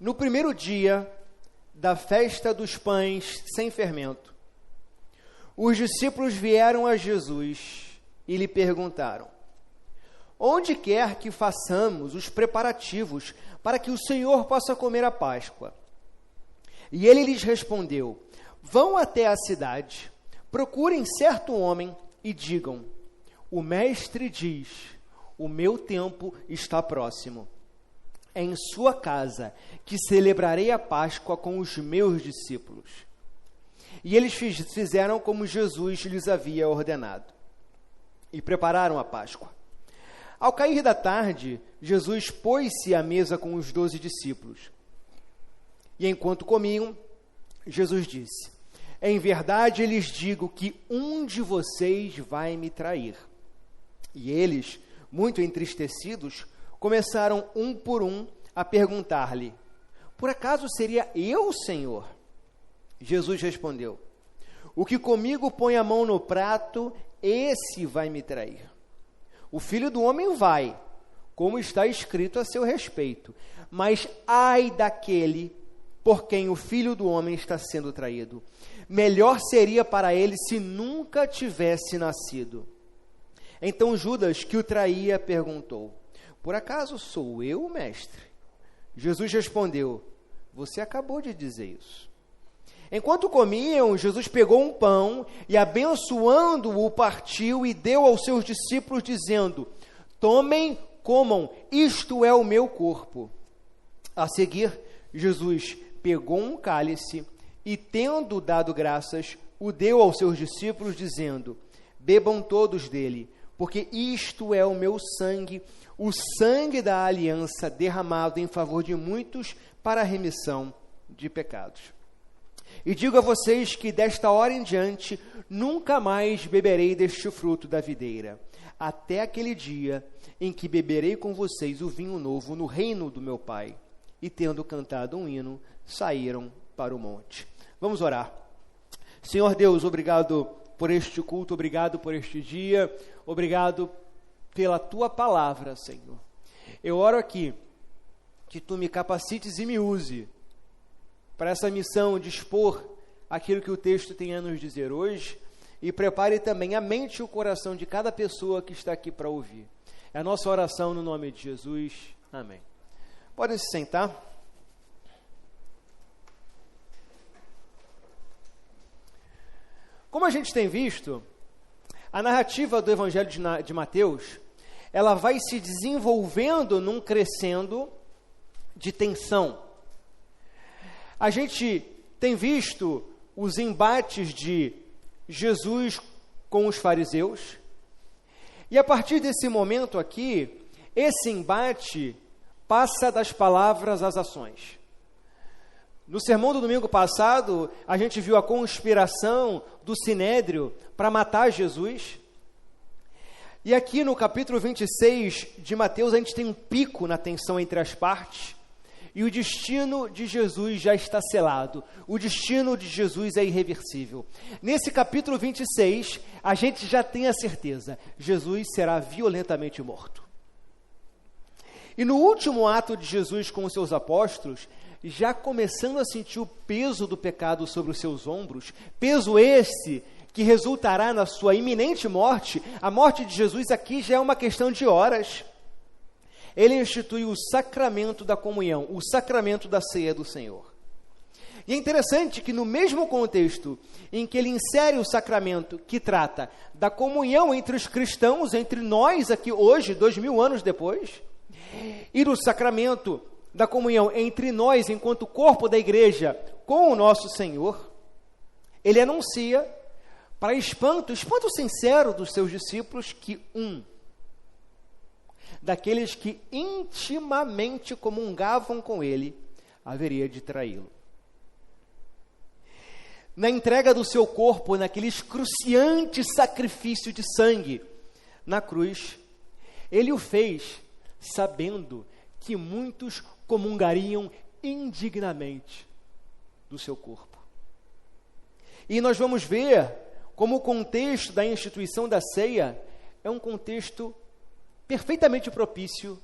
no primeiro dia da festa dos pães sem fermento, os discípulos vieram a Jesus e lhe perguntaram: onde quer que façamos os preparativos para que o Senhor possa comer a Páscoa? E ele lhes respondeu: vão até a cidade, procurem certo homem e digam: o mestre diz, o meu tempo está próximo. É em sua casa que celebrarei a Páscoa com os meus discípulos. E eles fizeram como Jesus lhes havia ordenado, e prepararam a Páscoa. Ao cair da tarde, Jesus pôs-se à mesa com os 12 discípulos. E enquanto comiam, Jesus disse: em verdade lhes digo que um de vocês vai me trair. E eles, muito entristecidos, começaram um por um a perguntar-lhe: por acaso seria eu, Senhor? Jesus respondeu: o que comigo põe a mão no prato, esse vai me trair. O Filho do Homem vai, como está escrito a seu respeito, mas ai daquele por quem o Filho do Homem está sendo traído. Melhor seria para ele se nunca tivesse nascido. Então Judas, que o traía, perguntou: por acaso sou eu, mestre? Jesus respondeu: você acabou de dizer isso. Enquanto comiam, Jesus pegou um pão e, abençoando-o, partiu e deu aos seus discípulos, dizendo: tomem, comam, isto é o meu corpo. A seguir, Jesus pegou um cálice e, tendo dado graças, o deu aos seus discípulos, dizendo: bebam todos dele, porque isto é o meu sangue, o sangue da aliança derramado em favor de muitos para a remissão de pecados. E digo a vocês que desta hora em diante nunca mais beberei deste fruto da videira, até aquele dia em que beberei com vocês o vinho novo no reino do meu Pai. E tendo cantado um hino, saíram para o monte. Vamos orar. Senhor Deus, obrigado por este culto, obrigado por este dia, obrigado pela Tua palavra, Senhor. Eu oro aqui que Tu me capacites e me use para essa missão de expor aquilo que o texto tem a nos dizer hoje, e prepare também a mente e o coração de cada pessoa que está aqui para ouvir. É a nossa oração no nome de Jesus. Amém. Podem se sentar. Como a gente tem visto, a narrativa do Evangelho de Mateus, ela vai se desenvolvendo num crescendo de tensão. A gente tem visto os embates de Jesus com os fariseus, e a partir desse momento aqui, esse embate passa das palavras às ações. No sermão do domingo passado, a gente viu a conspiração do Sinédrio para matar Jesus. E aqui no capítulo 26 de Mateus, a gente tem um pico na tensão entre as partes, e o destino de Jesus já está selado. O destino de Jesus é irreversível. Nesse capítulo 26, a gente já tem a certeza: Jesus será violentamente morto. E no último ato de Jesus com os seus apóstolos, já começando a sentir o peso do pecado sobre os seus ombros, peso esse que resultará na sua iminente morte. A morte de Jesus aqui já é uma questão de horas. Ele institui o sacramento da comunhão, o sacramento da ceia do Senhor. E é interessante que no mesmo contexto em que ele insere o sacramento que trata da comunhão entre os cristãos, entre nós aqui hoje, 2000 anos depois, e do sacramento da comunhão entre nós, enquanto corpo da igreja, com o nosso Senhor, ele anuncia, para espanto sincero dos seus discípulos, que daqueles que intimamente comungavam com ele, haveria de traí-lo. Na entrega do seu corpo, naquele excruciante sacrifício de sangue na cruz, ele o fez sabendo que muitos comungariam indignamente do seu corpo. E nós vamos ver como o contexto da instituição da ceia é um contexto perfeitamente propício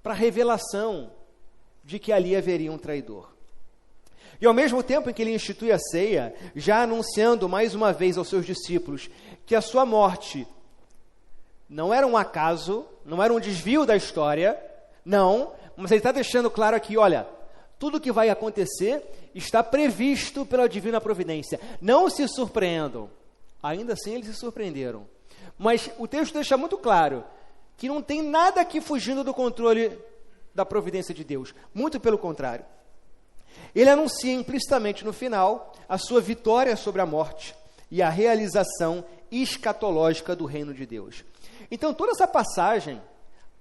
para a revelação de que ali haveria um traidor. E ao mesmo tempo em que ele institui a ceia, já anunciando mais uma vez aos seus discípulos que a sua morte não era um acaso, não era um desvio da história, não, mas ele está deixando claro aqui, olha, tudo que vai acontecer está previsto pela divina providência. Não se surpreendam. Ainda assim eles se surpreenderam. Mas o texto deixa muito claro que não tem nada aqui fugindo do controle da providência de Deus. Muito pelo contrário. Ele anuncia implicitamente no final a sua vitória sobre a morte e a realização escatológica do reino de Deus. Então toda essa passagem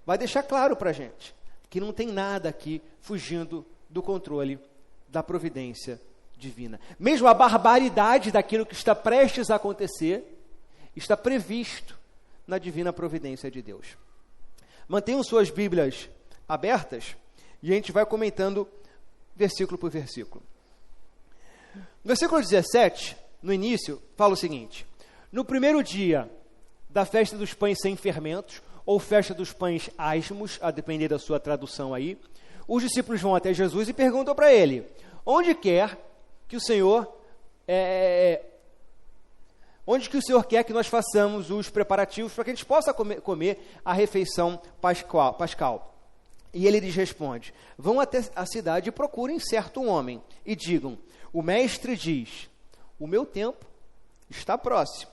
vai deixar claro para a gente que não tem nada aqui fugindo do controle da providência divina. Mesmo a barbaridade daquilo que está prestes a acontecer está previsto na divina providência de Deus. Mantenham suas Bíblias abertas e a gente vai comentando versículo por versículo. No versículo 17, no início, fala o seguinte: no primeiro dia da festa dos pães sem fermentos, ou festa dos pães asmos, a depender da sua tradução aí, os discípulos vão até Jesus e perguntam para ele: onde que o Senhor quer que nós façamos os preparativos para que a gente possa comer a refeição pascal? E ele lhes responde: vão até a cidade e procurem certo homem e digam: o mestre diz, o meu tempo está próximo.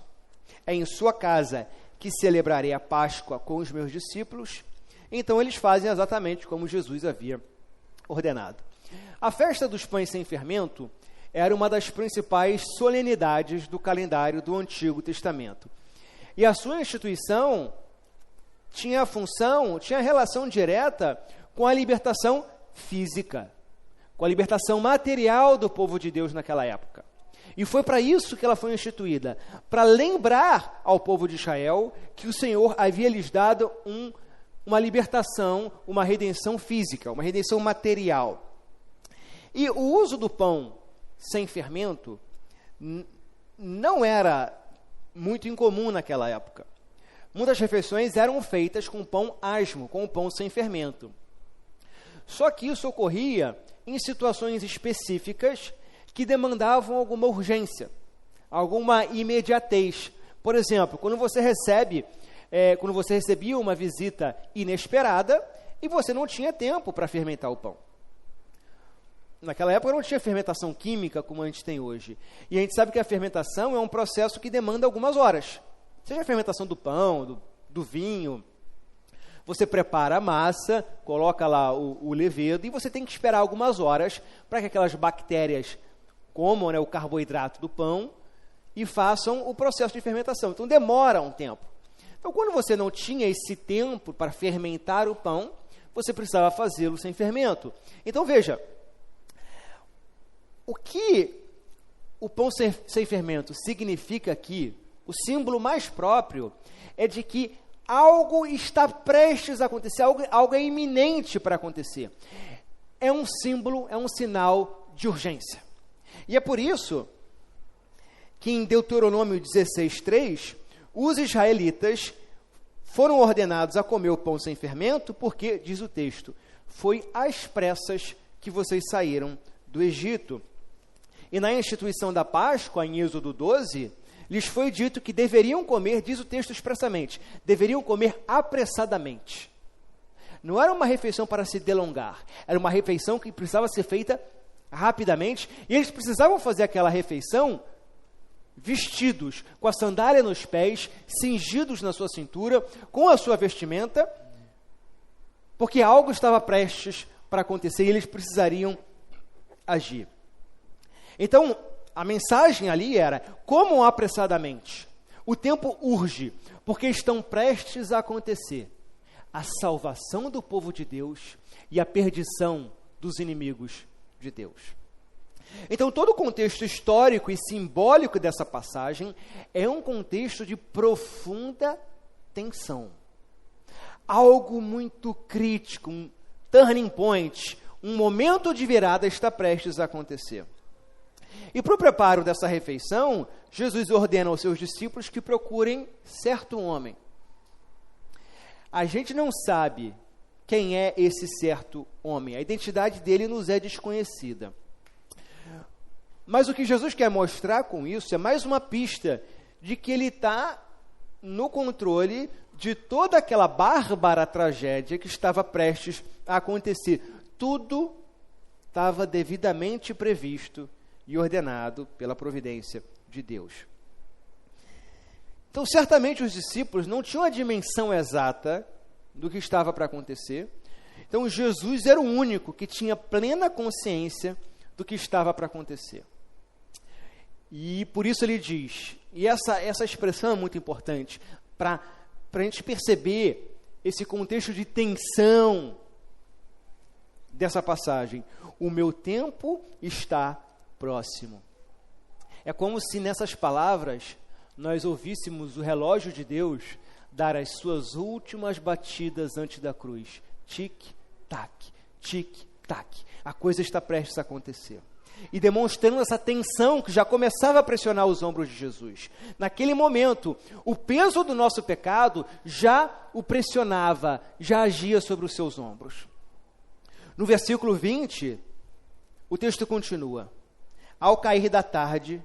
É em sua casa que celebrarei a Páscoa com os meus discípulos. Então eles fazem exatamente como Jesus havia ordenado. A festa dos pães sem fermento era uma das principais solenidades do calendário do Antigo Testamento. E a sua instituição tinha relação direta com a libertação física, com a libertação material do povo de Deus naquela época. E foi para isso que ela foi instituída, para lembrar ao povo de Israel que o Senhor havia lhes dado uma libertação, uma redenção física, uma redenção material. E o uso do pão sem fermento não era muito incomum naquela época. Muitas refeições eram feitas com pão asmo, com pão sem fermento. Só que isso ocorria em situações específicas que demandavam alguma urgência, alguma imediatez. Por exemplo, quando você recebia uma visita inesperada e você não tinha tempo para fermentar o pão. Naquela época não tinha fermentação química como a gente tem hoje. E a gente sabe que a fermentação é um processo que demanda algumas horas. Seja a fermentação do pão, do vinho. Você prepara a massa, coloca lá o levedo e você tem que esperar algumas horas para que aquelas bactérias comam, o carboidrato do pão e façam o processo de fermentação. Então demora um tempo. Então quando você não tinha esse tempo para fermentar o pão, você precisava fazê-lo sem fermento. Então veja, o que o pão sem fermento significa aqui, o símbolo mais próprio é de que algo está prestes a acontecer, algo é iminente para acontecer. É um símbolo, é um sinal de urgência. E é por isso que em Deuteronômio 16:3, os israelitas foram ordenados a comer o pão sem fermento, porque, diz o texto, foi às pressas que vocês saíram do Egito. E na instituição da Páscoa, em Êxodo 12, lhes foi dito que deveriam comer, diz o texto expressamente, deveriam comer apressadamente. Não era uma refeição para se delongar, era uma refeição que precisava ser feita rapidamente, e eles precisavam fazer aquela refeição vestidos, com a sandália nos pés, cingidos na sua cintura, com a sua vestimenta, porque algo estava prestes para acontecer e eles precisariam agir. Então, a mensagem ali era: comam apressadamente, o tempo urge, porque estão prestes a acontecer a salvação do povo de Deus e a perdição dos inimigos de Deus. Então, todo o contexto histórico e simbólico dessa passagem é um contexto de profunda tensão. Algo muito crítico, um turning point, um momento de virada está prestes a acontecer. E para o preparo dessa refeição, Jesus ordena aos seus discípulos que procurem certo homem. A gente não sabe quem é esse certo homem. A identidade dele nos é desconhecida. Mas o que Jesus quer mostrar com isso é mais uma pista de que ele está no controle de toda aquela bárbara tragédia que estava prestes a acontecer. Tudo estava devidamente previsto e ordenado pela providência de Deus. Então, certamente os discípulos não tinham a dimensão exata do que estava para acontecer. Então, Jesus era o único que tinha plena consciência do que estava para acontecer. E por isso ele diz, e essa expressão é muito importante, para a gente perceber esse contexto de tensão dessa passagem. O meu tempo está próximo. É como se nessas palavras nós ouvíssemos o relógio de Deus dar as suas últimas batidas antes da cruz. Tic-tac, tic-tac. A coisa está prestes a acontecer. E demonstrando essa tensão que já começava a pressionar os ombros de Jesus. Naquele momento, o peso do nosso pecado já o pressionava, já agia sobre os seus ombros. No versículo 20, o texto continua. Ao cair da tarde,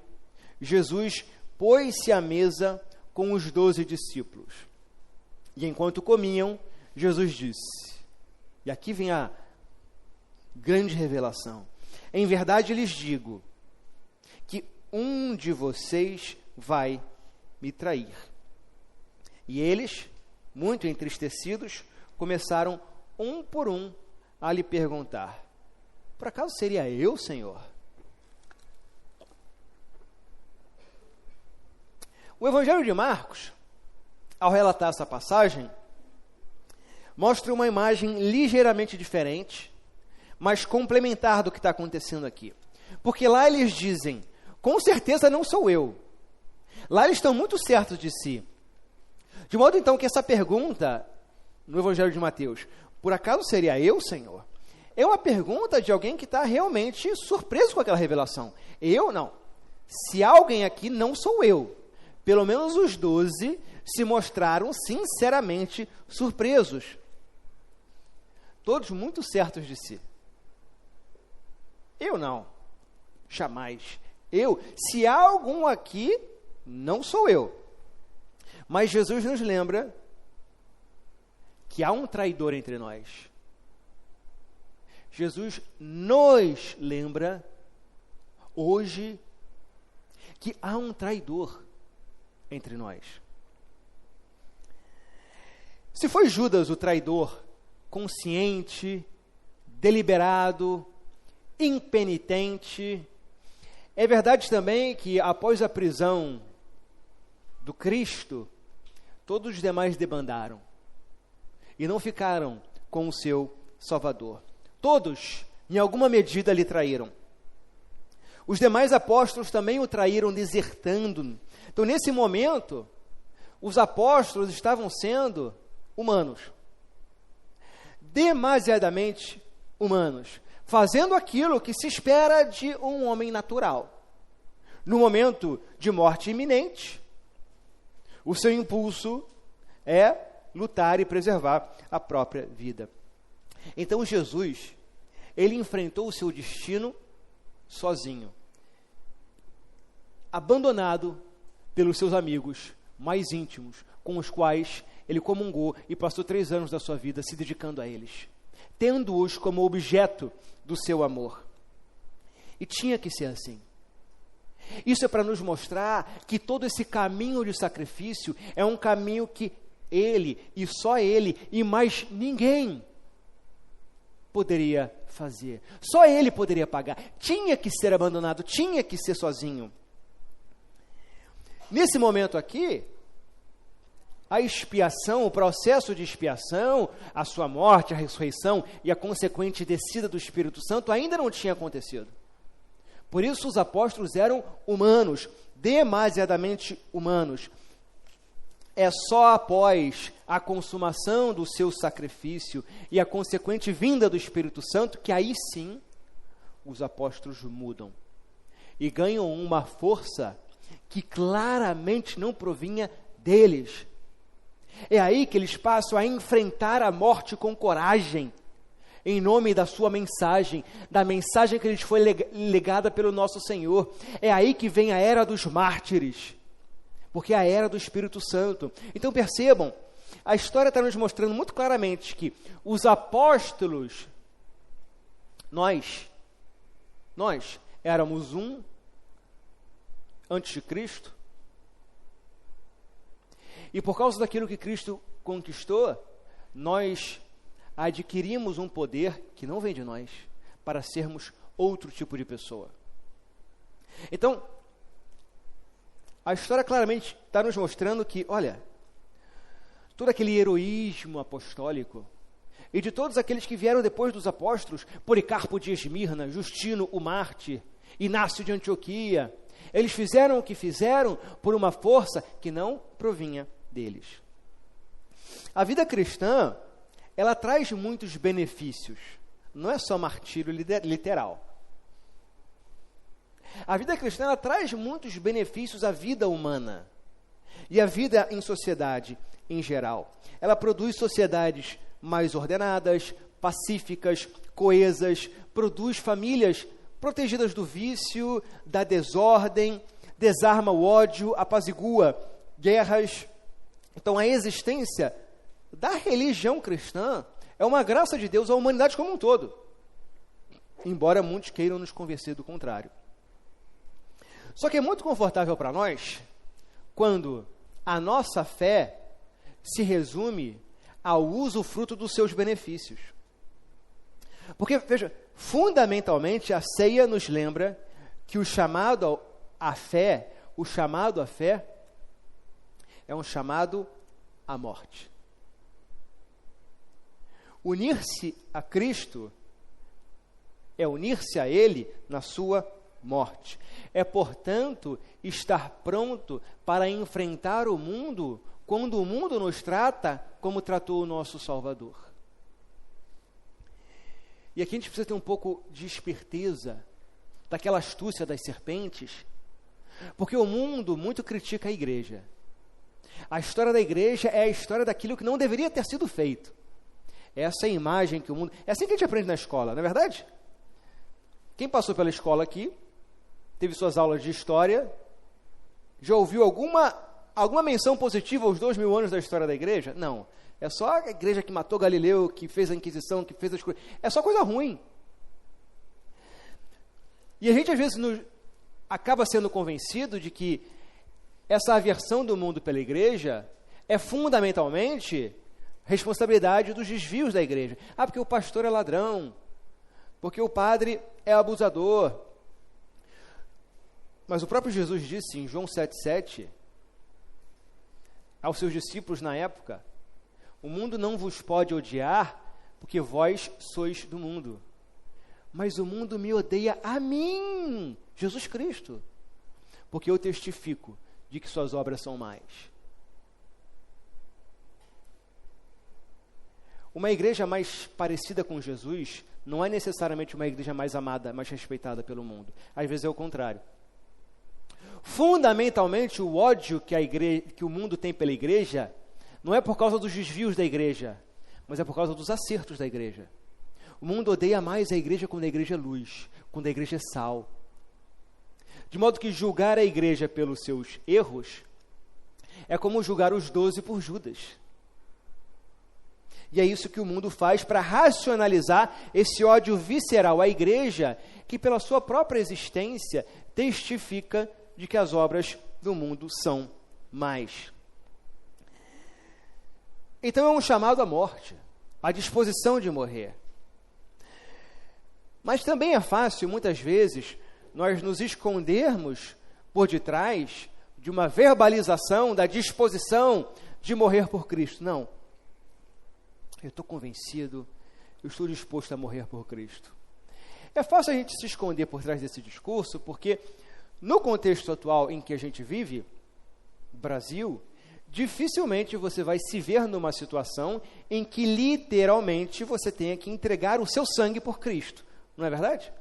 Jesus pôs-se à mesa com os 12 discípulos. E enquanto comiam, Jesus disse, e aqui vem a grande revelação, em verdade lhes digo, que um de vocês vai me trair. E eles, muito entristecidos, começaram um por um a lhe perguntar, por acaso seria eu, Senhor? O Evangelho de Marcos, ao relatar essa passagem, mostra uma imagem ligeiramente diferente, mas complementar do que está acontecendo aqui. Porque lá eles dizem, com certeza não sou eu. Lá eles estão muito certos de si. De modo então que essa pergunta, no Evangelho de Mateus, por acaso seria eu, Senhor? É uma pergunta de alguém que está realmente surpreso com aquela revelação. Eu não. Se há alguém aqui, não sou eu. Pelo menos os 12 se mostraram sinceramente surpresos. Todos muito certos de si. Eu não. Jamais. Se há algum aqui, não sou eu. Mas Jesus nos lembra que há um traidor entre nós. Jesus nos lembra hoje que há um traidor entre nós. Se foi Judas o traidor, consciente, deliberado, impenitente, é verdade também que após a prisão do Cristo, todos os demais debandaram e não ficaram com o seu Salvador. Todos, em alguma medida, lhe traíram. Os demais apóstolos também o traíram, desertando. Então, nesse momento, os apóstolos estavam sendo humanos. Demasiadamente humanos. Fazendo aquilo que se espera de um homem natural. No momento de morte iminente, o seu impulso é lutar e preservar a própria vida. Então, Jesus, ele enfrentou o seu destino sozinho. Abandonado pelos seus amigos mais íntimos, com os quais ele comungou e passou 3 anos da sua vida se dedicando a eles, tendo-os como objeto do seu amor. E tinha que ser assim. Isso é para nos mostrar que todo esse caminho de sacrifício é um caminho que ele, e só ele, e mais ninguém poderia fazer. Só ele poderia pagar. Tinha que ser abandonado, tinha que ser sozinho. Nesse momento aqui, a expiação, o processo de expiação, a sua morte, a ressurreição e a consequente descida do Espírito Santo ainda não tinha acontecido. Por isso os apóstolos eram humanos, demasiadamente humanos. É só após a consumação do seu sacrifício e a consequente vinda do Espírito Santo que aí sim os apóstolos mudam e ganham uma força que claramente não provinha deles. É aí que eles passam a enfrentar a morte com coragem, em nome da sua mensagem, da mensagem que lhes foi legada pelo nosso Senhor. É aí que vem a era dos mártires, porque é a era do Espírito Santo. Então percebam, a história está nos mostrando muito claramente que os apóstolos, nós éramos um antes de Cristo, e por causa daquilo que Cristo conquistou, nós adquirimos um poder que não vem de nós, para sermos outro tipo de pessoa. Então, a história claramente está nos mostrando que, olha, todo aquele heroísmo apostólico, e de todos aqueles que vieram depois dos apóstolos, Policarpo de Esmirna, Justino o Mártir, Inácio de Antioquia, eles fizeram o que fizeram por uma força que não provinha deles. A vida cristã, ela traz muitos benefícios, não é só martírio literal. A vida cristã, ela traz muitos benefícios à vida humana e à vida em sociedade em geral. Ela produz sociedades mais ordenadas, pacíficas, coesas, produz famílias protegidas do vício, da desordem, desarma o ódio, apazigua guerras. Então, a existência da religião cristã é uma graça de Deus à humanidade como um todo, embora muitos queiram nos convencer do contrário. Só que é muito confortável para nós quando a nossa fé se resume ao usufruto dos seus benefícios. Porque, veja, fundamentalmente a ceia nos lembra que o chamado à fé é um chamado à morte. Unir-se a Cristo é unir-se a Ele na sua morte. É, portanto, estar pronto para enfrentar o mundo quando o mundo nos trata como tratou o nosso Salvador. E aqui a gente precisa ter um pouco de esperteza, daquela astúcia das serpentes, porque o mundo muito critica a igreja. A história da igreja é a história daquilo que não deveria ter sido feito. Essa é a imagem que o mundo... É assim que a gente aprende na escola, não é verdade? Quem passou pela escola aqui, teve suas aulas de história, já ouviu alguma menção positiva aos 2000 anos da história da igreja? Não. É só a igreja que matou Galileu, que fez a Inquisição, que fez as coisas. É só coisa ruim. E a gente, às vezes, acaba sendo convencido de que essa aversão do mundo pela igreja é fundamentalmente responsabilidade dos desvios da igreja. Ah, porque o pastor é ladrão, porque o padre é abusador. Mas o próprio Jesus disse em João 7,7 aos seus discípulos na época: o mundo não vos pode odiar, porque vós sois do mundo. Mas o mundo me odeia a mim, Jesus Cristo, porque eu testifico de que suas obras são más. Uma igreja mais parecida com Jesus não é necessariamente uma igreja mais amada, mais respeitada pelo mundo. Às vezes é o contrário. Fundamentalmente, o ódio que o mundo tem pela igreja não é por causa dos desvios da igreja, mas é por causa dos acertos da igreja. O mundo odeia mais a igreja quando a igreja é luz, quando a igreja é sal. De modo que julgar a igreja pelos seus erros é como julgar os 12 por Judas. E é isso que o mundo faz para racionalizar esse ódio visceral à igreja, que pela sua própria existência testifica de que as obras do mundo são más. Então é um chamado à morte, à disposição de morrer. Mas também é fácil, muitas vezes, nós nos escondermos por detrás de uma verbalização da disposição de morrer por Cristo. Não. Eu estou convencido, eu estou disposto a morrer por Cristo. É fácil a gente se esconder por trás desse discurso, porque no contexto atual em que a gente vive, Brasil, dificilmente você vai se ver numa situação em que literalmente você tenha que entregar o seu sangue por Cristo. Não é verdade?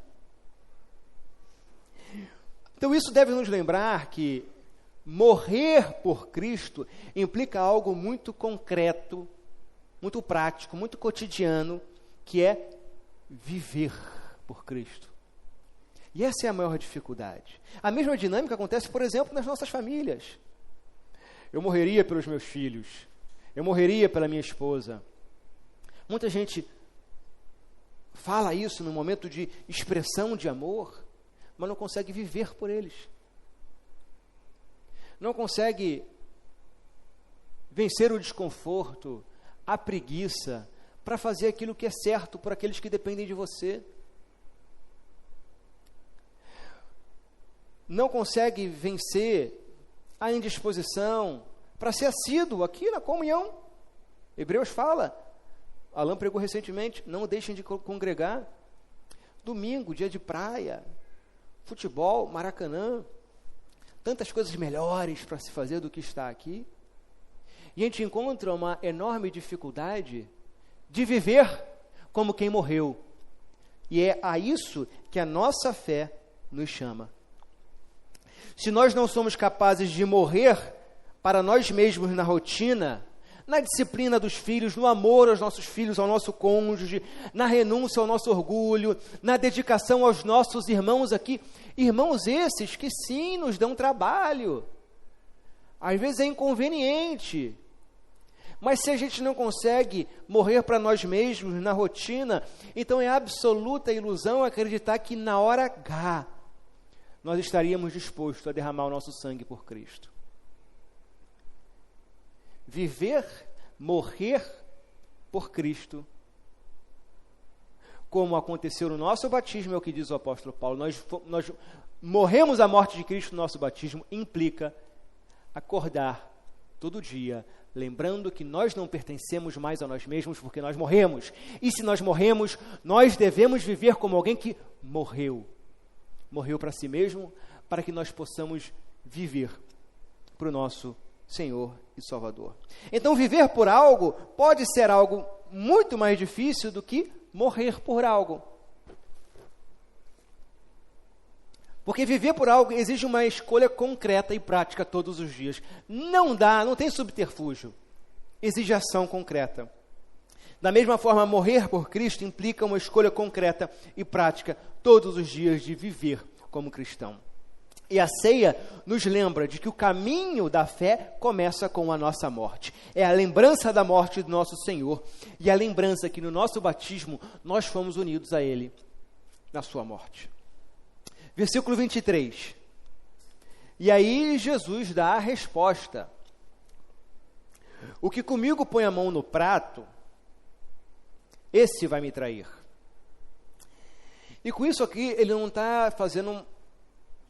Então isso deve nos lembrar que morrer por Cristo implica algo muito concreto, muito prático, muito cotidiano, que é viver por Cristo. E essa é a maior dificuldade. A mesma dinâmica acontece, por exemplo, nas nossas famílias. Eu morreria pelos meus filhos, eu morreria pela minha esposa. Muita gente fala isso no momento de expressão de amor, mas não consegue viver por eles. Não consegue vencer o desconforto, a preguiça, para fazer aquilo que é certo por aqueles que dependem de você. Não consegue vencer a indisposição para ser assíduo aqui na comunhão. Hebreus fala, Alan pregou recentemente, não deixem de congregar. Domingo, dia de praia, futebol, Maracanã, tantas coisas melhores para se fazer do que está aqui. E a gente encontra uma enorme dificuldade de viver como quem morreu. E é a isso que a nossa fé nos chama. Se nós não somos capazes de morrer para nós mesmos na rotina, na disciplina dos filhos, no amor aos nossos filhos, ao nosso cônjuge, na renúncia ao nosso orgulho, na dedicação aos nossos irmãos aqui, irmãos esses que sim nos dão trabalho, às vezes é inconveniente, mas se a gente não consegue morrer para nós mesmos na rotina, então é absoluta ilusão acreditar que na hora H nós estaríamos dispostos a derramar o nosso sangue por Cristo. Viver, morrer por Cristo, como aconteceu no nosso batismo, é o que diz o apóstolo Paulo. Nós morremos a morte de Cristo no nosso batismo, implica acordar todo dia, lembrando que nós não pertencemos mais a nós mesmos, porque nós morremos. E se nós morremos, nós devemos viver como alguém que morreu. Morreu para si mesmo, para que nós possamos viver para o nosso Senhor e Salvador. Então, viver por algo pode ser algo muito mais difícil do que morrer por algo. Porque viver por algo exige uma escolha concreta e prática todos os dias. Não dá, não tem subterfúgio. Exige ação concreta. Da mesma forma, morrer por Cristo implica uma escolha concreta e prática todos os dias de viver como cristão. E a ceia nos lembra de que o caminho da fé começa com a nossa morte. É a lembrança da morte do nosso Senhor e a lembrança que no nosso batismo nós fomos unidos a Ele na sua morte. Versículo 23. E aí Jesus dá a resposta. O que comigo põe a mão no prato, esse vai me trair. E com isso aqui, ele não está fazendo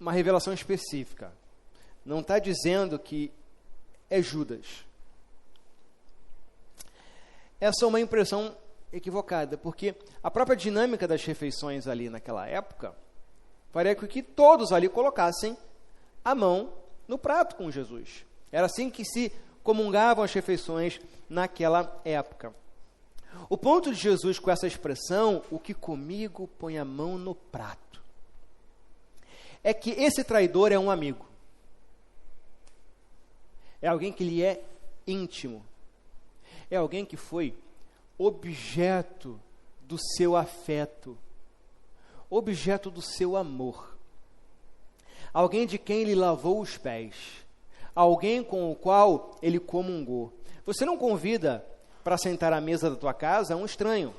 uma revelação específica. Não está dizendo que é Judas. Essa é uma impressão equivocada, porque a própria dinâmica das refeições ali naquela época faria com que todos ali colocassem a mão no prato com Jesus. Era assim que se comungavam as refeições naquela época. O ponto de Jesus com essa expressão, o que comigo põe a mão no prato, é que esse traidor é um amigo. É alguém que lhe é íntimo. É alguém que foi objeto do seu afeto, objeto do seu amor. Alguém de quem ele lavou os pés. Alguém com o qual ele comungou. Você não convida para sentar à mesa da tua casa um estranho.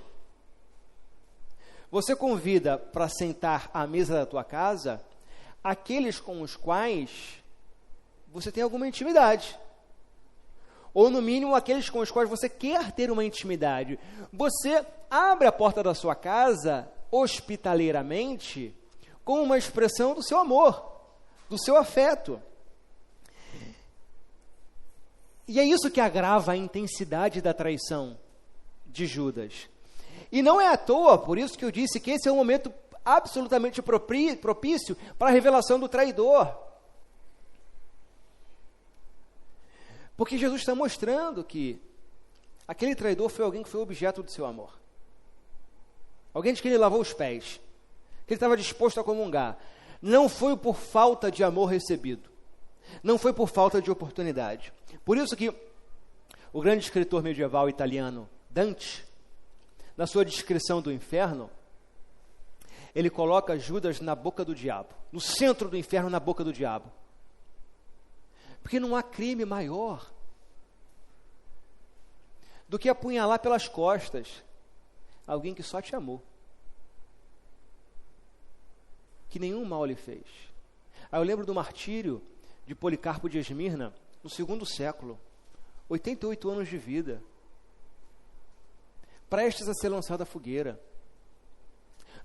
Você convida para sentar à mesa da tua casa aqueles com os quais você tem alguma intimidade. Ou, no mínimo, aqueles com os quais você quer ter uma intimidade. Você abre a porta da sua casa hospitaleiramente com uma expressão do seu amor, do seu afeto. E é isso que agrava a intensidade da traição de Judas. E não é à toa, por isso que eu disse que esse é um momento absolutamente propício para a revelação do traidor. Porque Jesus está mostrando que aquele traidor foi alguém que foi objeto do seu amor. Alguém de quem ele lavou os pés, que ele estava disposto a comungar. Não foi por falta de amor recebido. Não foi por falta de oportunidade. Por isso que o grande escritor medieval italiano Dante, na sua descrição do inferno, ele coloca Judas na boca do diabo, no centro do inferno, na boca do diabo. Porque não há crime maior do que apunhalar pelas costas alguém que só te amou, que nenhum mal lhe fez. Aí eu lembro do martírio de Policarpo de Esmirna, no 2º século, 88 anos de vida, prestes a ser lançado à fogueira,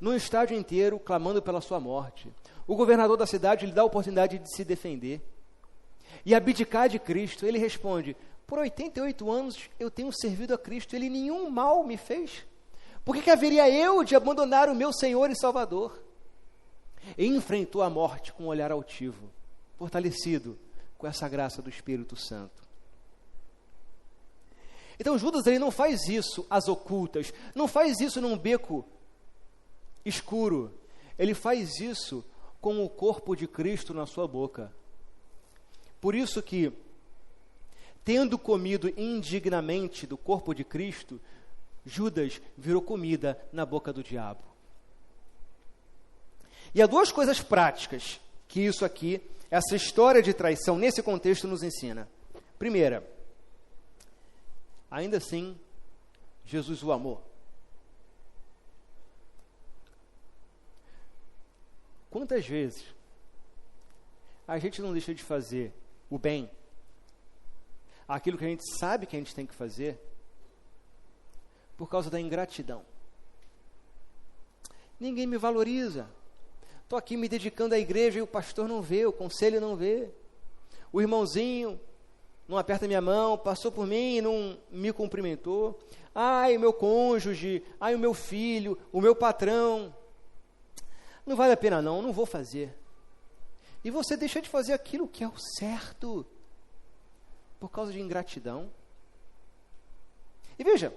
num estádio inteiro clamando pela sua morte. O governador da cidade lhe dá a oportunidade de se defender e abdicar de Cristo. Ele responde: por 88 anos eu tenho servido a Cristo, Ele nenhum mal me fez. Por que haveria eu de abandonar o meu Senhor e Salvador? E enfrentou a morte com um olhar altivo, fortalecido com essa graça do Espírito Santo. Então Judas, ele não faz isso às ocultas, não faz isso num beco escuro, ele faz isso com o corpo de Cristo na sua boca. Por isso que, tendo comido indignamente do corpo de Cristo, Judas virou comida na boca do diabo. E há duas coisas práticas que isso aqui, essa história de traição, nesse contexto, nos ensina. Primeira, ainda assim, Jesus o amou. Quantas vezes a gente não deixa de fazer o bem, aquilo que a gente sabe que a gente tem que fazer, por causa da ingratidão? Ninguém me valoriza. Estou aqui me dedicando à igreja e o pastor não vê, o conselho não vê. O irmãozinho não aperta minha mão, passou por mim e não me cumprimentou. Ai, o meu cônjuge, ai, o meu filho, o meu patrão. Não vale a pena não vou fazer. E você deixa de fazer aquilo que é o certo, por causa de ingratidão. E veja,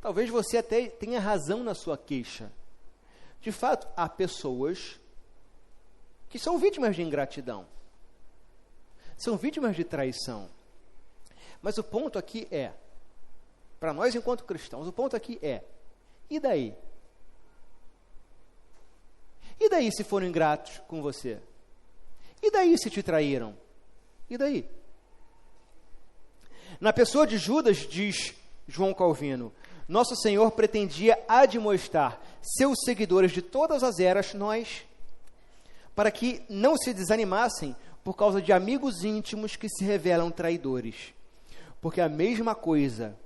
talvez você até tenha razão na sua queixa. De fato, há pessoas que são vítimas de ingratidão, são vítimas de traição. Mas o ponto aqui é, para nós enquanto cristãos, o ponto aqui é, e daí? E daí se foram ingratos com você? E daí se te traíram? E daí? Na pessoa de Judas, diz João Calvino, nosso Senhor pretendia admoestar seus seguidores de todas as eras, nós, para que não se desanimassem por causa de amigos íntimos que se revelam traidores. Porque a mesma coisa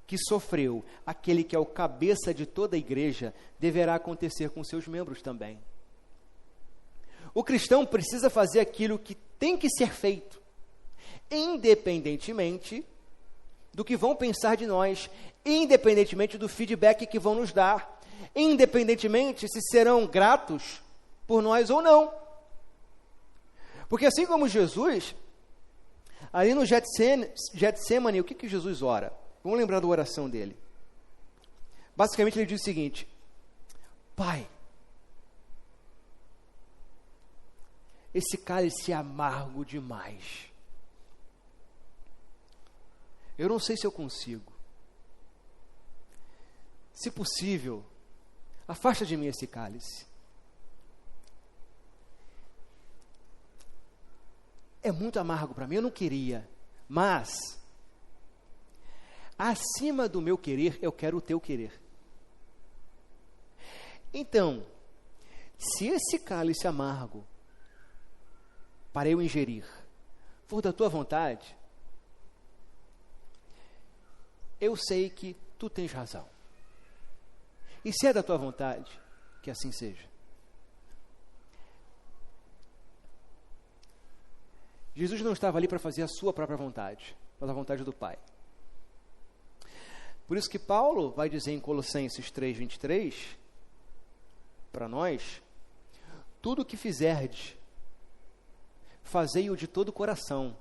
que sofreu aquele que é o cabeça de toda a igreja, deverá acontecer com seus membros também. O cristão precisa fazer aquilo que tem que ser feito, independentemente do que vão pensar de nós, independentemente do feedback que vão nos dar, independentemente se serão gratos por nós ou não. Porque assim como Jesus, ali no Getsemane, o que Jesus ora? Vamos lembrar da oração dele. Basicamente ele diz o seguinte: Pai, esse cálice é amargo demais. Eu não sei se eu consigo. Se possível, afasta de mim esse cálice. É muito amargo para mim, eu não queria. Mas, acima do meu querer, eu quero o teu querer. Então, se esse cálice amargo, para eu ingerir, for da tua vontade, eu sei que tu tens razão. E se é da tua vontade, que assim seja. Jesus não estava ali para fazer a sua própria vontade, mas a vontade do Pai. Por isso que Paulo vai dizer em Colossenses 3:23, para nós, tudo o que fizerdes, fazei-o de todo o coração,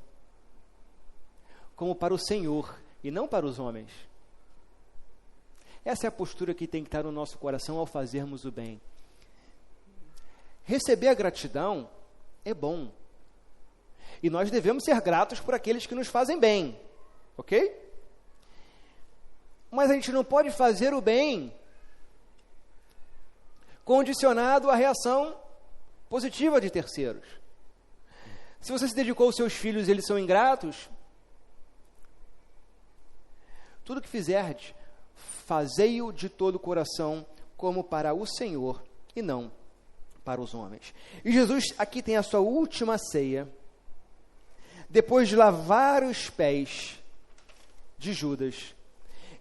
como para o Senhor, e não para os homens. Essa é a postura que tem que estar no nosso coração ao fazermos o bem. Receber a gratidão é bom, E nós devemos ser gratos por aqueles que nos fazem bem, ok? Mas a gente não pode fazer o bem condicionado à reação positiva de terceiros. Se você se dedicou aos seus filhos e eles são ingratos, tudo que fizerdes, fazei-o de todo o coração, como para o Senhor e não para os homens. E Jesus aqui tem a sua última ceia, depois de lavar os pés de Judas,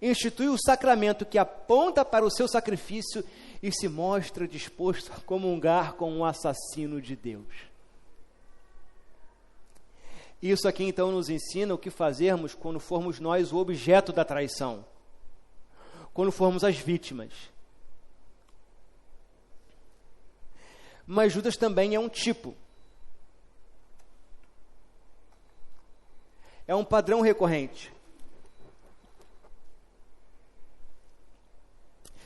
institui o sacramento que aponta para o seu sacrifício e se mostra disposto a comungar com um assassino de Deus. Isso aqui então nos ensina o que fazermos quando formos nós o objeto da traição, quando formos as vítimas. Mas Judas também é um tipo. É um padrão recorrente.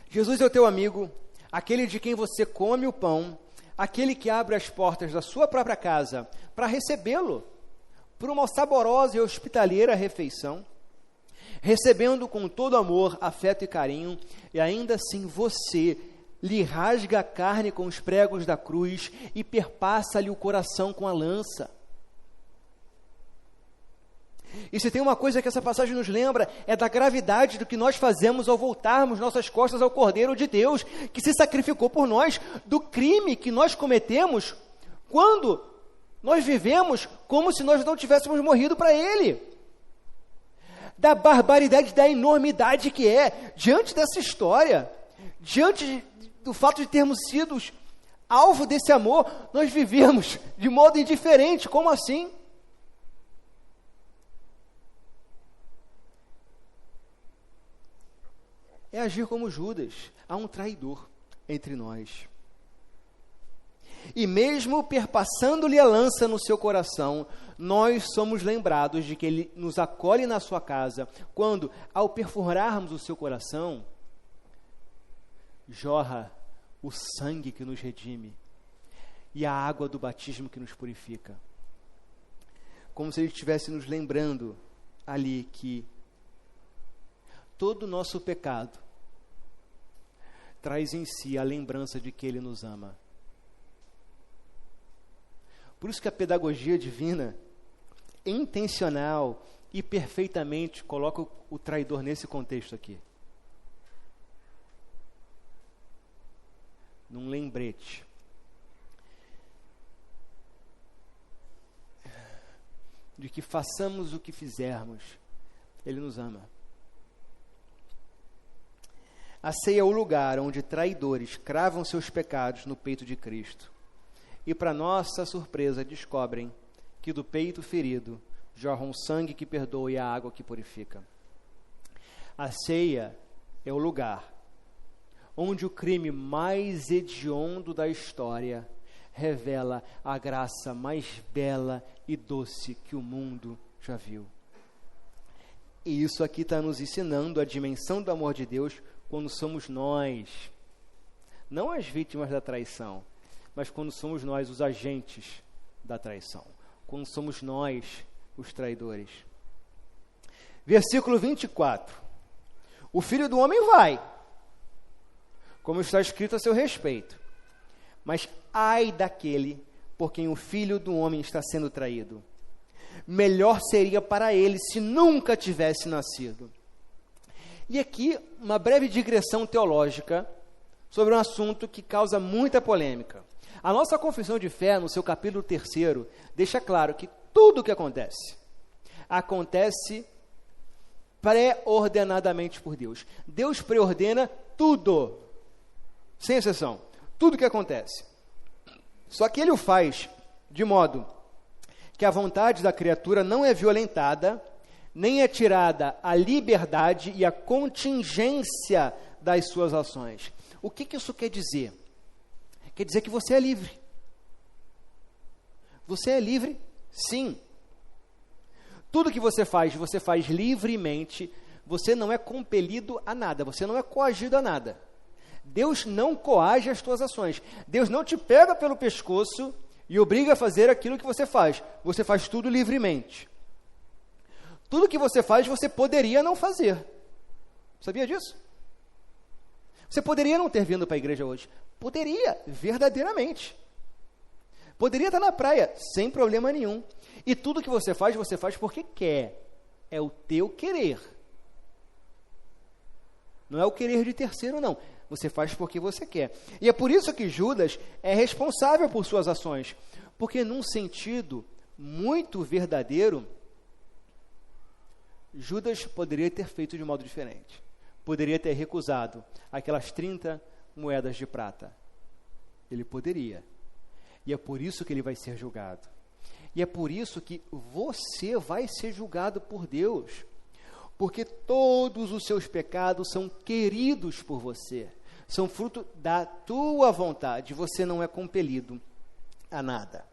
Jesus é o teu amigo, aquele de quem você come o pão, aquele que abre as portas da sua própria casa para recebê-lo por uma saborosa e hospitaleira refeição, recebendo com todo amor, afeto e carinho, e ainda assim você lhe rasga a carne com os pregos da cruz e perpassa-lhe o coração com a lança. E se tem uma coisa que essa passagem nos lembra, é da gravidade do que nós fazemos ao voltarmos nossas costas ao Cordeiro de Deus, que se sacrificou por nós, do crime que nós cometemos quando nós vivemos como se nós não tivéssemos morrido para Ele. Da barbaridade, da enormidade que é, diante dessa história, diante do fato de termos sido alvo desse amor, nós vivemos de modo indiferente. Como assim? É agir como Judas. Há um traidor entre nós. E mesmo perpassando-lhe a lança no seu coração, nós somos lembrados de que ele nos acolhe na sua casa, quando, ao perfurarmos o seu coração, jorra o sangue que nos redime e a água do batismo que nos purifica. Como se ele estivesse nos lembrando ali que todo o nosso pecado traz em si a lembrança de que Ele nos ama. Por isso que a pedagogia divina, intencional e perfeitamente, coloca o traidor nesse contexto aqui. Num lembrete. De que façamos o que fizermos, Ele nos ama. A ceia é o lugar onde traidores cravam seus pecados no peito de Cristo. E, para nossa surpresa, descobrem que do peito ferido jorra um sangue que perdoa e a água que purifica. A ceia é o lugar onde o crime mais hediondo da história revela a graça mais bela e doce que o mundo já viu. E isso aqui está nos ensinando a dimensão do amor de Deus quando somos nós, não as vítimas da traição, mas quando somos nós os agentes da traição, quando somos nós os traidores. Versículo 24. O Filho do Homem vai, como está escrito a seu respeito, mas ai daquele por quem o Filho do Homem está sendo traído. Melhor seria para ele se nunca tivesse nascido. E aqui, uma breve digressão teológica sobre um assunto que causa muita polêmica. A nossa confissão de fé, no seu capítulo 3, deixa claro que tudo o que acontece pré-ordenadamente por Deus. Deus preordena tudo, sem exceção, tudo o que acontece. Só que Ele o faz de modo que a vontade da criatura não é violentada, nem é tirada a liberdade e a contingência das suas ações. O que isso quer dizer? Quer dizer que você é livre. Você é livre, sim. Tudo que você faz livremente. Você não é compelido a nada, você não é coagido a nada. Deus não coage as tuas ações. Deus não te pega pelo pescoço e obriga a fazer aquilo que você faz. Você faz tudo livremente. Tudo que você faz, você poderia não fazer. Sabia disso? Você poderia não ter vindo para a igreja hoje. Poderia, verdadeiramente. Poderia estar na praia, sem problema nenhum. E tudo que você faz porque quer. É o teu querer. Não é o querer de terceiro, não. Você faz porque você quer. E é por isso que Judas é responsável por suas ações. Porque num sentido muito verdadeiro, Judas poderia ter feito de modo diferente. Poderia ter recusado aquelas 30 moedas de prata. Ele poderia. E é por isso que ele vai ser julgado. E é por isso que você vai ser julgado por Deus. Porque todos os seus pecados são queridos por você. São fruto da tua vontade. Você não é compelido a nada.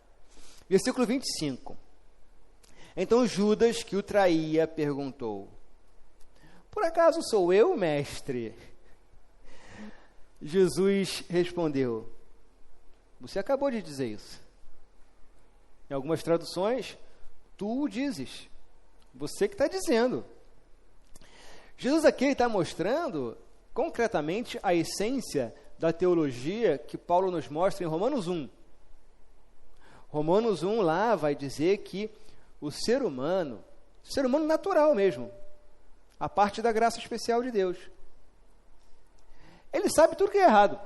Versículo 25. Então Judas, que o traía, perguntou: por acaso sou eu, mestre? Jesus respondeu: você acabou de dizer isso. Em algumas traduções, tu o dizes. Você que está dizendo. Jesus aqui está mostrando concretamente a essência da teologia que Paulo nos mostra em Romanos 1. Romanos 1 lá vai dizer que o ser humano natural mesmo, a parte da graça especial de Deus, ele sabe tudo que é errado.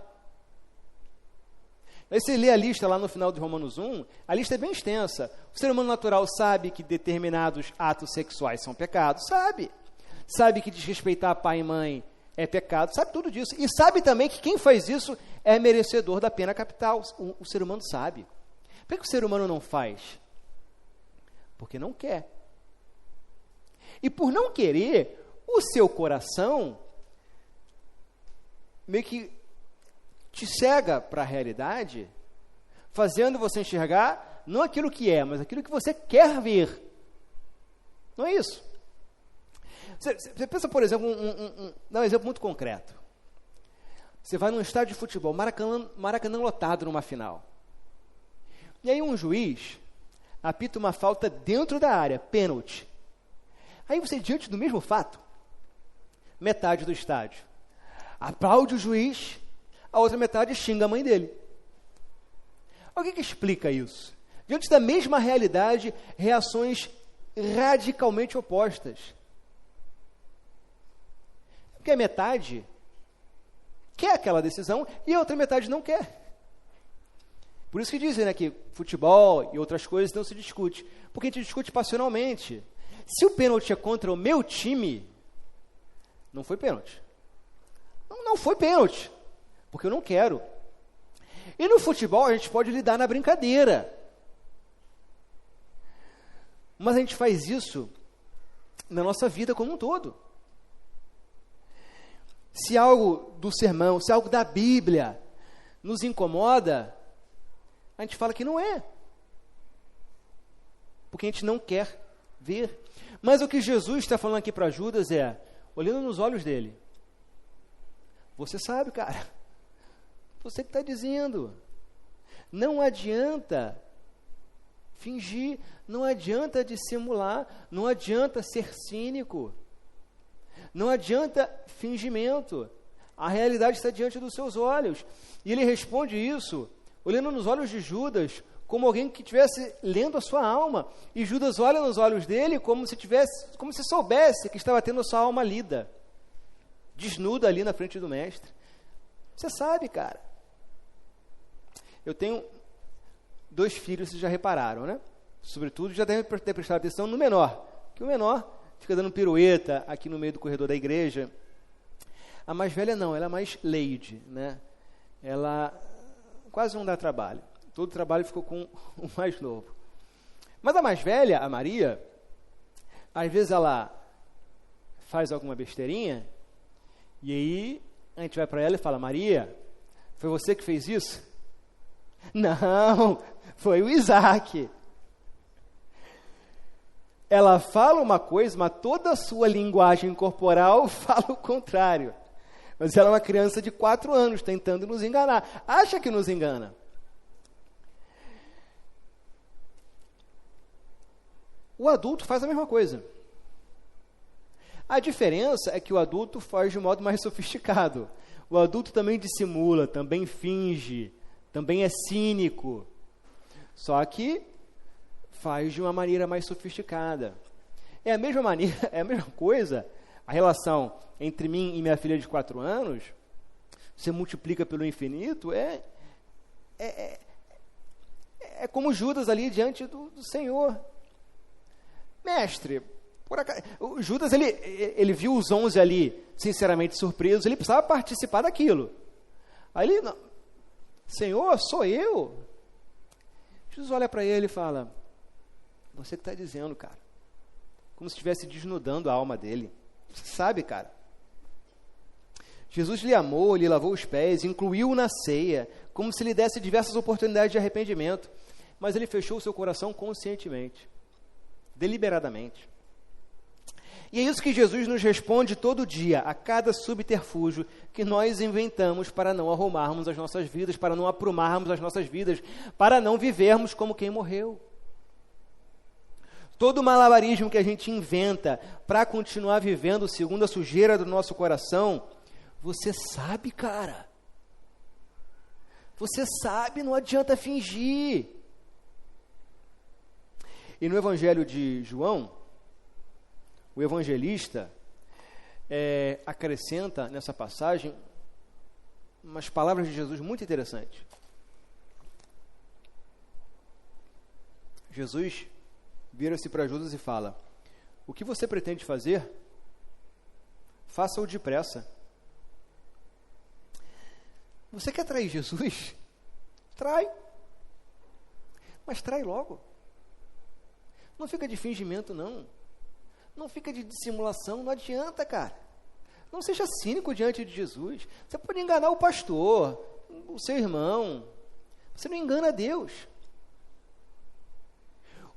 Aí você lê a lista lá no final de Romanos 1, a lista é bem extensa. O ser humano natural sabe que determinados atos sexuais são pecados, sabe que desrespeitar pai e mãe é pecado, sabe tudo disso. E sabe também que quem faz isso é merecedor da pena capital. O ser humano sabe. Por que o ser humano não faz? Porque não quer. E por não querer, o seu coração meio que te cega para a realidade, fazendo você enxergar não aquilo que é, mas aquilo que você quer ver. Não é isso? Você pensa, por exemplo, dá um exemplo muito concreto. Você vai num estádio de futebol, Maracanã lotado numa final. E aí um juiz apita uma falta dentro da área, pênalti. Aí você, diante do mesmo fato, metade do estádio aplaude o juiz, a outra metade xinga a mãe dele. Alguém que explica isso? Diante da mesma realidade, reações radicalmente opostas. Porque a metade quer aquela decisão e a outra metade não quer. Por isso que dizem, né, que futebol e outras coisas não se discute. Porque a gente discute passionalmente. Se o pênalti é contra o meu time, não foi pênalti. Não foi pênalti. Porque eu não quero. E no futebol a gente pode lidar na brincadeira. Mas a gente faz isso na nossa vida como um todo. Se algo do sermão, se algo da Bíblia nos incomoda, a gente fala que não é. Porque a gente não quer ver. Mas o que Jesus está falando aqui para Judas é, olhando nos olhos dele, você sabe, cara, você que está dizendo, não adianta fingir, não adianta dissimular, não adianta ser cínico, não adianta fingimento, a realidade está diante dos seus olhos. E ele responde isso, olhando nos olhos de Judas, como alguém que estivesse lendo a sua alma, e Judas olha nos olhos dele como se soubesse que estava tendo a sua alma lida, desnuda ali na frente do mestre. Você sabe, cara. Eu tenho 2 filhos, vocês já repararam, né? Sobretudo, já devem ter prestado atenção no menor, que o menor fica dando pirueta aqui no meio do corredor da igreja. A mais velha não, ela é mais lady, né? Ela quase não dá trabalho. Todo o trabalho ficou com o mais novo. Mas a mais velha, a Maria, às vezes ela faz alguma besteirinha, e aí a gente vai para ela e fala, Maria, foi você que fez isso? Não, foi o Isaac. Ela fala uma coisa, mas toda a sua linguagem corporal fala o contrário. Mas ela é uma criança de 4 anos, tentando nos enganar. Acha que nos engana. O adulto faz a mesma coisa. A diferença é que o adulto faz de modo mais sofisticado. O adulto também dissimula, também finge, também é cínico. Só que faz de uma maneira mais sofisticada. É a mesma maneira, é a mesma coisa, a relação entre mim e minha filha de 4 anos, você multiplica pelo infinito, é como Judas ali diante do Senhor. Mestre, por acaso, o Judas, ele viu os 11 ali, sinceramente surpresos, ele precisava participar daquilo. Aí ele, não, Senhor, sou eu? Jesus olha para ele e fala, você que está dizendo, cara, como se estivesse desnudando a alma dele. Você sabe, cara. Jesus lhe amou, lhe lavou os pés, incluiu-o na ceia, como se lhe desse diversas oportunidades de arrependimento, mas ele fechou o seu coração conscientemente, deliberadamente. E é isso que Jesus nos responde todo dia, a cada subterfúgio que nós inventamos para não arrumarmos as nossas vidas, para não aprumarmos as nossas vidas, para não vivermos como quem morreu. Todo malabarismo que a gente inventa para continuar vivendo segundo a sujeira do nosso coração, você sabe, cara. Você sabe, não adianta fingir. E no Evangelho de João, o evangelista acrescenta nessa passagem umas palavras de Jesus muito interessantes. Jesus vira-se para Judas e fala, o que você pretende fazer, faça-o depressa. Você quer trair Jesus? Trai. Mas trai logo. Não fica de fingimento, não. Não fica de dissimulação, não adianta, cara. Não seja cínico diante de Jesus. Você pode enganar o pastor, o seu irmão. Você não engana Deus.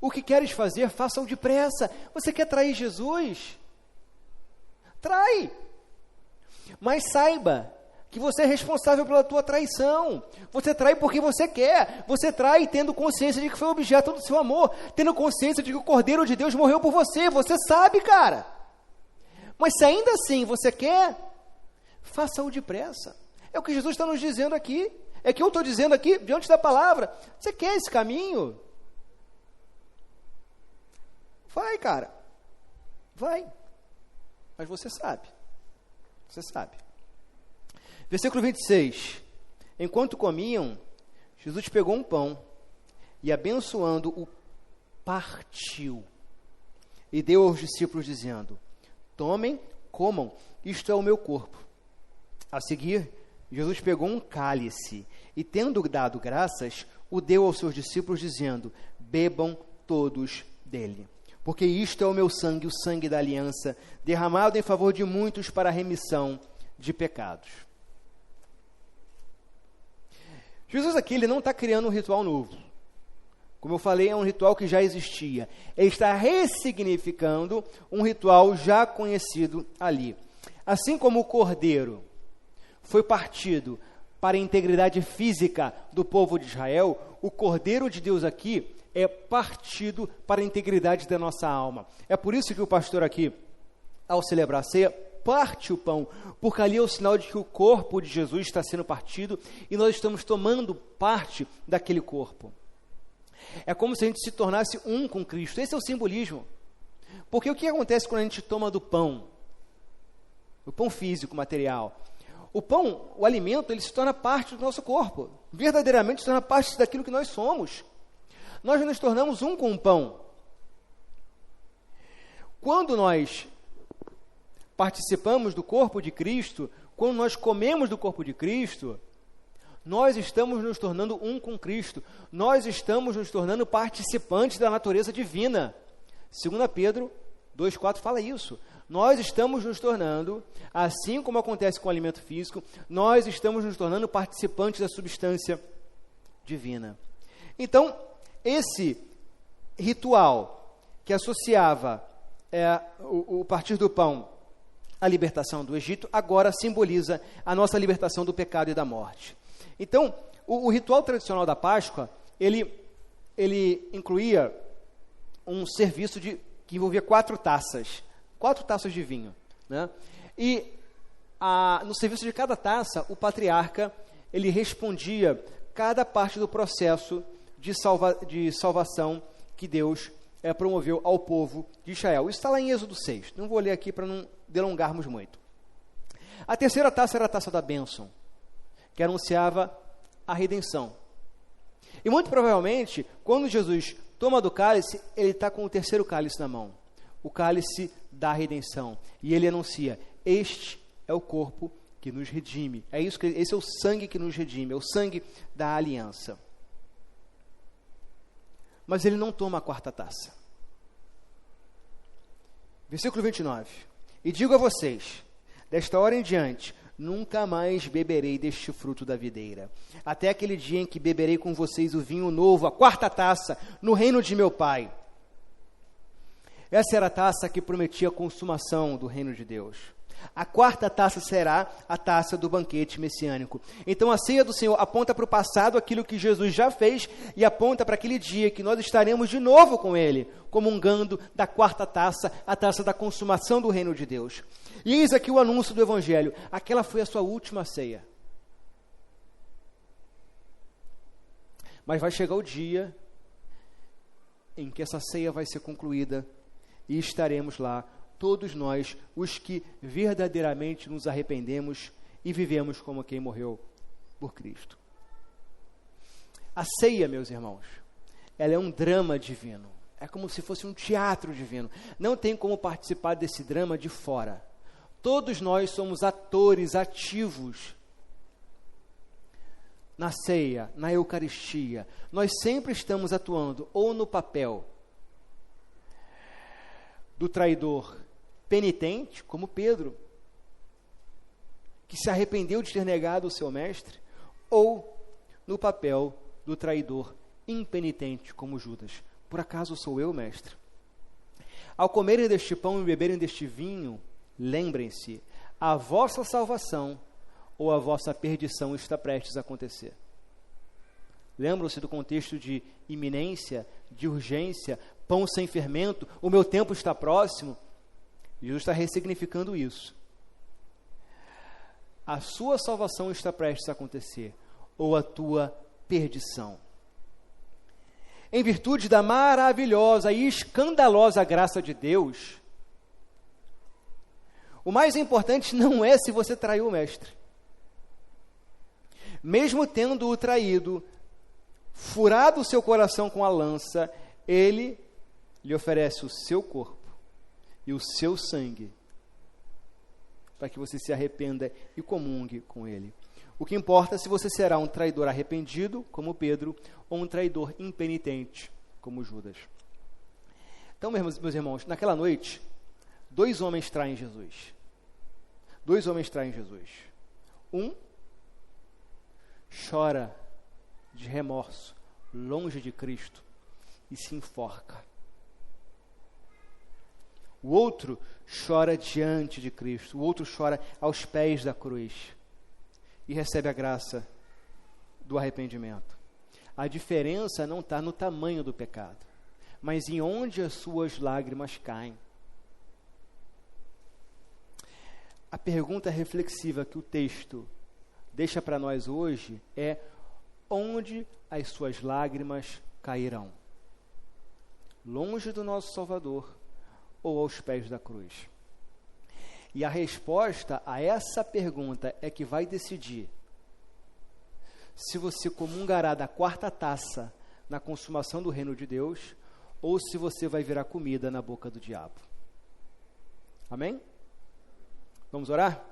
O que queres fazer, faça-o depressa. Você quer trair Jesus? Trai. Mas saiba que você é responsável pela tua traição. Você trai porque você quer. Você trai tendo consciência de que foi objeto do seu amor. Tendo consciência de que o Cordeiro de Deus morreu por você. Você sabe, cara. Mas se ainda assim você quer, faça-o depressa. É o que Jesus está nos dizendo aqui. É que eu estou dizendo aqui, diante da palavra. Você quer esse caminho? Vai, cara. Vai. Mas você sabe. Você sabe. Versículo 26. Enquanto comiam, Jesus pegou um pão e, abençoando-o, partiu e deu aos discípulos, dizendo, tomem, comam, isto é o meu corpo. A seguir, Jesus pegou um cálice e, tendo dado graças, o deu aos seus discípulos, dizendo, bebam todos dele. Porque isto é o meu sangue, o sangue da aliança, derramado em favor de muitos para a remissão de pecados. Jesus aqui, ele não está criando um ritual novo. Como eu falei, é um ritual que já existia. Ele está ressignificando um ritual já conhecido ali. Assim como o cordeiro foi partido para a integridade física do povo de Israel, o Cordeiro de Deus aqui é partido para a integridade da nossa alma. É por isso que o pastor aqui, ao celebrar a ceia, parte o pão, porque ali é o sinal de que o corpo de Jesus está sendo partido e nós estamos tomando parte daquele corpo. É como se a gente se tornasse um com Cristo. Esse é o simbolismo. Porque o que acontece quando a gente toma do pão? O pão físico, material. O pão, o alimento, ele se torna parte do nosso corpo. Verdadeiramente se torna parte daquilo que nós somos. Nós nos tornamos um com o pão. Quando nós participamos do corpo de Cristo, quando nós comemos do corpo de Cristo, nós estamos nos tornando um com Cristo. Nós estamos nos tornando participantes da natureza divina. 2 Pedro 2,4 fala isso. Nós estamos nos tornando, assim como acontece com o alimento físico, nós estamos nos tornando participantes da substância divina. Então, esse ritual que associava o partir do pão à libertação do Egito, agora simboliza a nossa libertação do pecado e da morte. Então, o ritual tradicional da Páscoa, ele incluía um serviço que envolvia 4 taças de vinho, né? E no serviço de cada taça, o patriarca, ele respondia cada parte do processo de salvação que Deus promoveu ao povo de Israel. Isso está lá em Êxodo 6, não vou ler aqui para não delongarmos muito. A terceira taça era a taça da bênção, que anunciava a redenção. E muito provavelmente, quando Jesus toma do cálice, ele está com o terceiro cálice na mão, o cálice da redenção, e ele anuncia: este é o corpo que nos redime. Esse é o sangue que nos redime, é o sangue da aliança. Mas ele não toma a quarta taça. Versículo 29. E digo a vocês, desta hora em diante, nunca mais beberei deste fruto da videira, até aquele dia em que beberei com vocês o vinho novo, a quarta taça, no reino de meu Pai. Essa era a taça que prometia a consumação do reino de Deus. A quarta taça será a taça do banquete messiânico. Então a ceia do Senhor aponta para o passado aquilo que Jesus já fez e aponta para aquele dia que nós estaremos de novo com Ele, comungando da quarta taça, a taça da consumação do reino de Deus. E eis aqui o anúncio do Evangelho: aquela foi a sua última ceia. Mas vai chegar o dia em que essa ceia vai ser concluída e estaremos lá, todos nós, os que verdadeiramente nos arrependemos e vivemos como quem morreu por Cristo. A ceia, meus irmãos, ela é um drama divino. É como se fosse um teatro divino. Não tem como participar desse drama de fora. Todos nós somos atores ativos na ceia, na Eucaristia. Nós sempre estamos atuando ou no papel do traidor penitente, como Pedro, que se arrependeu de ter negado o seu mestre, ou no papel do traidor impenitente, como Judas. Por acaso sou eu, mestre? Ao comerem deste pão e beberem deste vinho, lembrem-se, a vossa salvação ou a vossa perdição está prestes a acontecer. Lembram-se do contexto de iminência, de urgência, pão sem fermento, o meu tempo está próximo? Jesus está ressignificando isso. A sua salvação está prestes a acontecer, ou a tua perdição. Em virtude da maravilhosa e escandalosa graça de Deus, o mais importante não é se você traiu o mestre. Mesmo tendo-o traído, furado o seu coração com a lança, ele lhe oferece o seu corpo e o seu sangue, para que você se arrependa e comungue com ele. O que importa é se você será um traidor arrependido, como Pedro, ou um traidor impenitente, como Judas. Então, meus irmãos, naquela noite, 2 homens traem Jesus. 2 homens traem Jesus. Um chora de remorso, longe de Cristo, e se enforca. O outro chora diante de Cristo, o outro chora aos pés da cruz e recebe a graça do arrependimento. A diferença não está no tamanho do pecado, mas em onde as suas lágrimas caem. A pergunta reflexiva que o texto deixa para nós hoje é: onde as suas lágrimas cairão? Longe do nosso Salvador ou aos pés da cruz? E a resposta a essa pergunta é que vai decidir se você comungará da quarta taça na consumação do reino de Deus, ou se você vai virar comida na boca do diabo. Amém? Vamos orar?